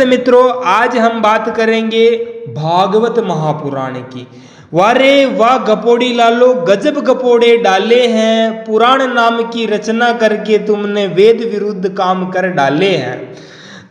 नमस्ते मित्रों, आज हम बात करेंगे भागवत महापुराण की। वारे वाह गपोड़ी लालो, गजब गपोड़े डाले हैं। पुराण नाम की रचना करके तुमने वेद विरुद्ध काम कर डाले हैं।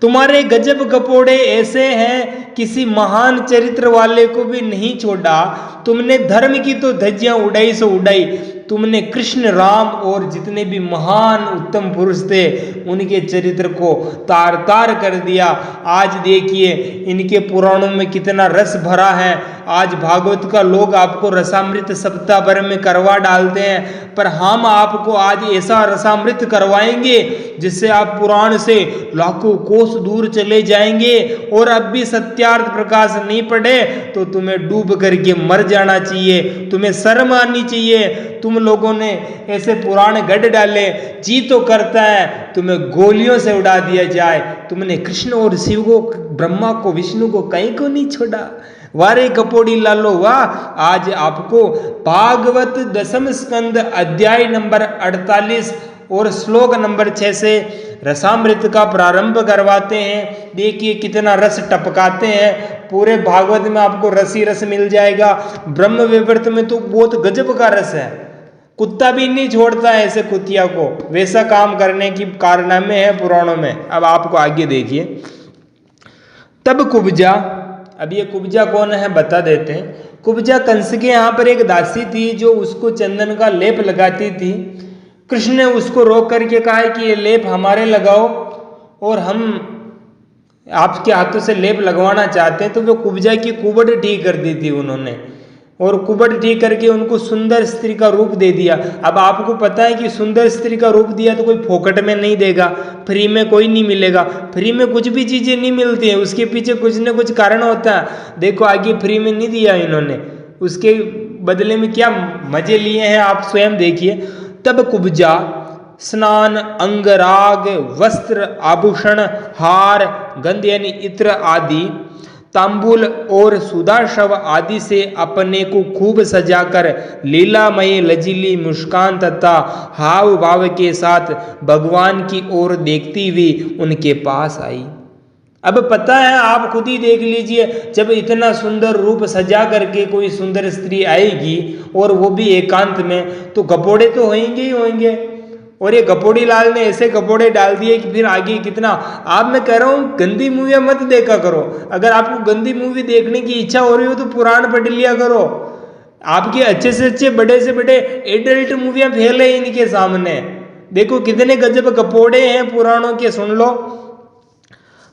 तुम्हारे गजब गपोड़े ऐसे हैं, किसी महान चरित्र वाले को भी नहीं छोड़ा। तुमने धर्म की तो धज्जियां उड़ाई सो उड़ाई। तुमने कृष्ण, राम और जितने भी महान उत्तम पुरुष थे उनके चरित्र को तार तार कर दिया। आज देखिए इनके पुराणों में कितना रस भरा है। आज भागवत का लोग आपको रसामृत सप्ताह भर में करवा डालते हैं, पर हम आपको आज ऐसा रसामृत करवाएंगे जिससे आप पुराण से लाखों कोस दूर चले जाएंगे। और अब भी सत्यार्थ प्रकाश नहीं पड़े तो तुम्हें डूब करके मर जाना चाहिए, तुम्हें शर्म आनी चाहिए। तुम लोगों ने ऐसे पुराण गढ़ डाले, जी तो करता है तुम्हें गोलियों से उड़ा दिया जाए। तुमने कृष्ण और शिव को, ब्रह्मा को, विष्णु को कहीं को नहीं छोड़ा। वारे कपोड़ी लालो वाह। आज आपको भागवत दशम स्कंद अध्याय नंबर 48 और श्लोक नंबर 6 से रसामृत का प्रारंभ करवाते हैं। देखिए कितना रस टपकाते हैं। पूरे भागवत में आपको रस ही रस मिल जाएगा। ब्रह्म विवर्त में तो बहुत गजब का रस है। कुत्ता भी नहीं छोड़ता है ऐसे कुतिया को, वैसा काम करने की कारनामे हैं पुराणों में। अब आपको आगे देखिए। तब कुब्जा, अब ये कुब्जा कौन है बता देते हैं। कुब्जा कंस के यहाँ पर एक दासी थी जो उसको चंदन का लेप लगाती थी। कृष्ण ने उसको रोक करके कहा है कि ये लेप हमारे लगाओ और हम आपके हाथों से लेप लगवाना चाहते हैं। तो वो कुब्जा की कुबड़ ठीक कर दी थी उन्होंने, और कुबड़ ठीक करके उनको सुंदर स्त्री का रूप दे दिया। अब आपको पता है कि सुंदर स्त्री का रूप दिया तो कोई फोकट में नहीं देगा, फ्री में कोई नहीं मिलेगा। फ्री में कुछ भी चीजें नहीं मिलती हैं, उसके पीछे कुछ न कुछ कारण होता है। देखो आगे फ्री में नहीं दिया इन्होंने, उसके बदले में क्या मजे लिए हैं आप स्वयं देखिए। तब कुब्जा स्नान, अंगराग, वस्त्र, आभूषण, हार, गंध यानी इत्र आदि, तांबुल और सुदाशव आदि से अपने को खूब सजाकर लीलामय लजीली मुस्कान तथा हाव भाव के साथ भगवान की ओर देखती हुई उनके पास आई। अब पता है, आप खुद ही देख लीजिए, जब इतना सुंदर रूप सजा करके कोई सुंदर स्त्री आएगी और वो भी एकांत में, तो गपोड़े तो होंगे ही होंगे। और ये गपोड़ी लाल ने ऐसे गपोड़े डाल दिए कि फिर आगे कितना। आप मैं कह रहा हूँ गंदी मूवियाँ मत देखा करो। अगर आपको गंदी मूवी देखने की इच्छा हो रही हो तो पुराण पढ़ लिया करो। आपके अच्छे से अच्छे, बड़े से बड़े एडल्ट मूवियाँ फैले इनके सामने। देखो कितने गजब गपोड़े हैं पुराणों के, सुन लो।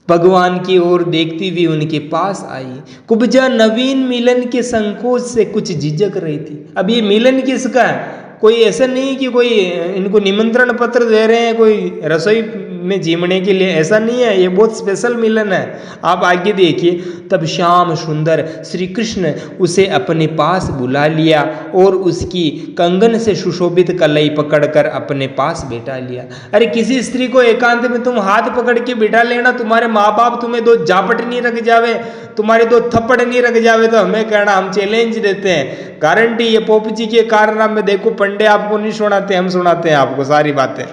भगवान की ओर देखती हुई उनके पास आई। कुब्जा नवीन मिलन के संकोच से कुछ झिझक रही थी। अब ये मिलन किसका है? कोई ऐसा नहीं कि कोई इनको निमंत्रण पत्र दे रहे हैं कोई रसोई में जीमने के लिए, ऐसा नहीं है। ये बहुत स्पेशल मिलन है। आप आगे देखिए। तब श्याम सुंदर श्री कृष्ण उसे अपने पास बुला लिया और उसकी कंगन से सुशोभित कलाई पकड़कर अपने पास बैठा लिया। अरे किसी स्त्री को एकांत में तुम हाथ पकड़ के बिठा लेना, तुम्हारे माँ बाप तुम्हें दो जापट नहीं रख जावे, तुम्हारे दो थप्पड़ नहीं रख जावे, तो हमें कहना हम चैलेंज देते हैं। गारंटी ये पोप जी के कारनामे में देखो, पंडे आपको नहीं सुनाते, हम सुनाते हैं आपको सारी बातें।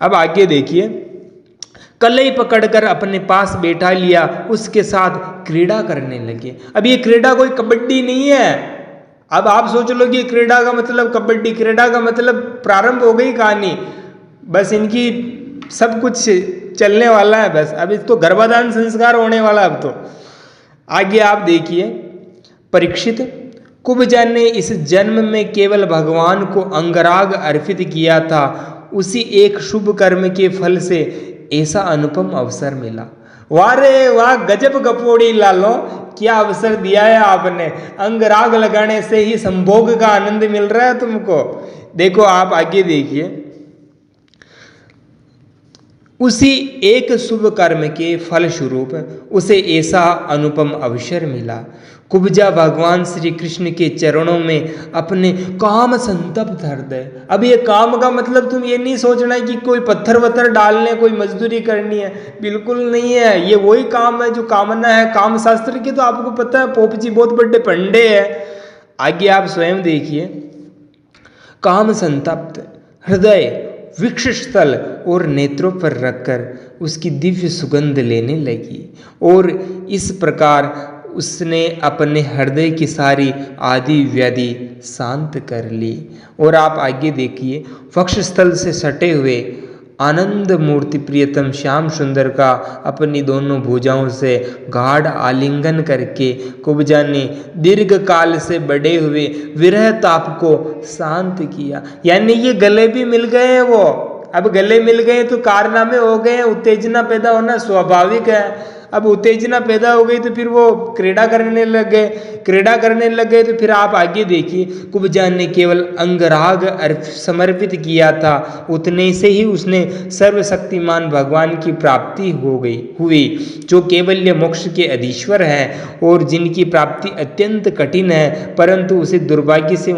अब आगे देखिए। कलाई पकड़कर अपने पास बैठा लिया, उसके साथ क्रीड़ा करने लगे। अब ये क्रीड़ा कोई कबड्डी नहीं है। अब आप सोच लो कि क्रीड़ा का मतलब कबड्डी, क्रीड़ा का मतलब प्रारंभ हो गई कहानी, बस इनकी सब कुछ चलने वाला है बस। अब तो गर्भाधान संस्कार होने वाला। अब तो आगे आप देखिए। परीक्षित, कुब्जा ने इस जन्म में केवल भगवान को अंगराग अर्पित किया था। उसी एक शुभ कर्म के फल से ऐसा अनुपम अवसर मिला। वारे वाह गजब गपोड़ी लालो, क्या अवसर दिया है आपने। अंगराग लगाने से ही संभोग का आनंद मिल रहा है तुमको। देखो आप आगे देखिए। उसी एक शुभ कर्म के फल स्वरूप उसे ऐसा अनुपम अवसर मिला। कुब्जा भगवान श्री कृष्ण के चरणों में अपने काम संतप्त हृदय। अब ये काम का मतलब तुम ये नहीं सोचना है कि कोई पत्थर वत्थर डालने, कोई मजदूरी करनी है, बिल्कुल नहीं है। ये वही काम है जो कामना है काम शास्त्र की, तो आपको पता है पोप जी बहुत बड़े पंडे हैं। आगे आप स्वयं देखिए। काम संतप्त हृदय वृक्षस्थल और नेत्रों पर रखकर उसकी दिव्य सुगंध लेने लगी और इस प्रकार उसने अपने हृदय की सारी आदि व्याधि शांत कर ली। और आप आगे देखिए, वक्षस्थल से सटे हुए आनंद मूर्ति प्रियतम श्याम सुंदर का अपनी दोनों भुजाओं से गाढ़ आलिंगन करके कुब्जा ने दीर्घ काल से बढ़े हुए विरह ताप को शांत किया। यानी ये गले भी मिल गए हैं, वो अब गले मिल गए तो कारनामे हो गए, उत्तेजना पैदा होना स्वाभाविक है। अब उत्तेजना पैदा हो गई तो फिर वो क्रीड़ा करने लग गए तो फिर आप आगे देखिए, कुब्जा ने केवल अंगराग समर्पित किया था, उतने से ही उसने सर्वशक्तिमान भगवान की प्राप्ति हुई जो केवल्य मोक्ष के अधीश्वर हैं और जिनकी प्राप्ति अत्यंत कठिन है, परंतु उसे दुर्भाग्य से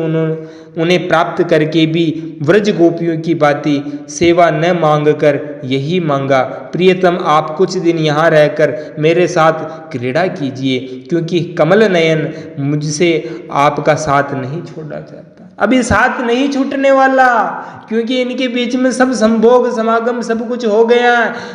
उन्हें प्राप्त करके भी व्रज गोपियों की भांति सेवा न मांग कर यही मांगा, प्रियतम आप कुछ दिन यहाँ रहकर मेरे साथ क्रीड़ा कीजिए, क्योंकि कमल नयन मुझसे आपका साथ नहीं छोड़ना चाहता। अभी साथ नहीं छूटने वाला, क्योंकि इनके बीच में सब संभोग समागम सब कुछ हो गया।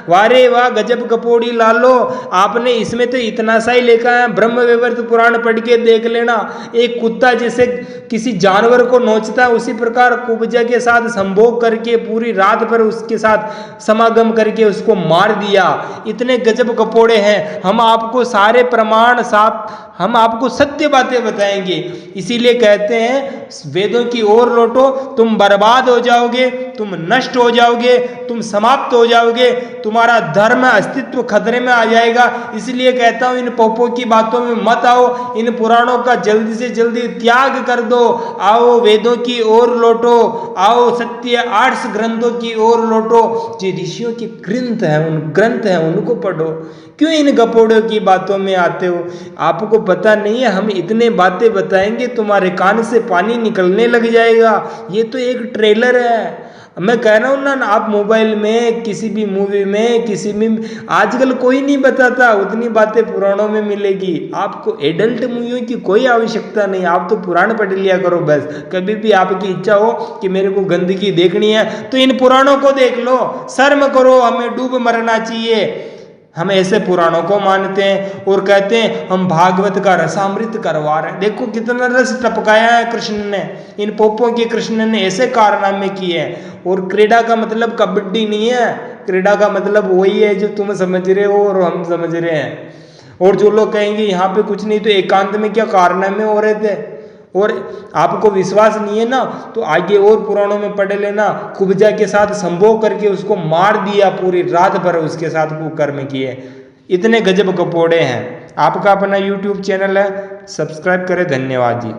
वारे वाह गजब कपोड़ी लालो, आपने इसमें तो इतना सा ही लिखा है, ब्रह्म वैवर्त पुराण पढ़ के देख लेना। एक कुत्ता जैसे किसी जानवर को नोचता है, उसी प्रकार कुब्जा के साथ संभोग करके पूरी रात भर उसके साथ समागम करके उसको मार दिया। इतने गजब कपोड़े हैं, हम आपको सारे प्रमाण हम आपको सत्य बातें बताएंगे। इसीलिए कहते हैं वेदों की ओर लौटो, तुम बर्बाद हो जाओगे, तुम नष्ट हो जाओगे, तुम समाप्त हो जाओगे, तुम्हारा धर्म अस्तित्व खतरे में आ जाएगा। इसलिए कहता हूं इन पोपों की बातों में मत आओ, इन पुराणों का जल्दी से जल्दी त्याग कर दो। आओ वेदों की ओर लौटो, आओ सत्य आर्ट्स ग्रंथों की ओर लौटो, जो ऋषियों के ग्रंथ हैं उनको पढ़ो। क्यों इन गपोड़ों की बातों में आते हो? आपको पता नहीं है, हम इतने बातें बताएंगे तुम्हारे कान से पानी निकलने लग जाएगा। ये तो एक ट्रेलर है। मैं कह रहा हूँ ना, आप मोबाइल में किसी भी मूवी में किसी में आजकल कोई नहीं बताता, उतनी बातें पुराणों में मिलेगी। आपको एडल्ट मूवियों की कोई आवश्यकता नहीं, आप तो पुराण पढ़ लिया करो बस। कभी भी आपकी इच्छा हो कि मेरे को गंदगी देखनी है तो इन पुराणों को देख लो, शर्म करो, हमें डूब मरना चाहिए। हम ऐसे पुराणों को मानते हैं और कहते हैं हम भागवत का रसामृत करवा रहे हैं। देखो कितना रस टपकाया है कृष्ण ने, इन पोपों के कृष्ण ने ऐसे कारनामे किए हैं। और क्रीड़ा का मतलब कबड्डी नहीं है, क्रीड़ा का मतलब वही है जो तुम समझ रहे हो और हम समझ रहे हैं। और जो लोग कहेंगे यहाँ पे कुछ नहीं, तो एकांत में क्या कारनामे हो रहे थे। और आपको विश्वास नहीं है ना, तो आगे और पुराणों में पढ़ लेना, कुब्जा के साथ संभोग करके उसको मार दिया, पूरी रात भर उसके साथ कुकर्म किए। इतने गजब कपोड़े हैं। आपका अपना YouTube चैनल है, सब्सक्राइब करें। धन्यवाद जी।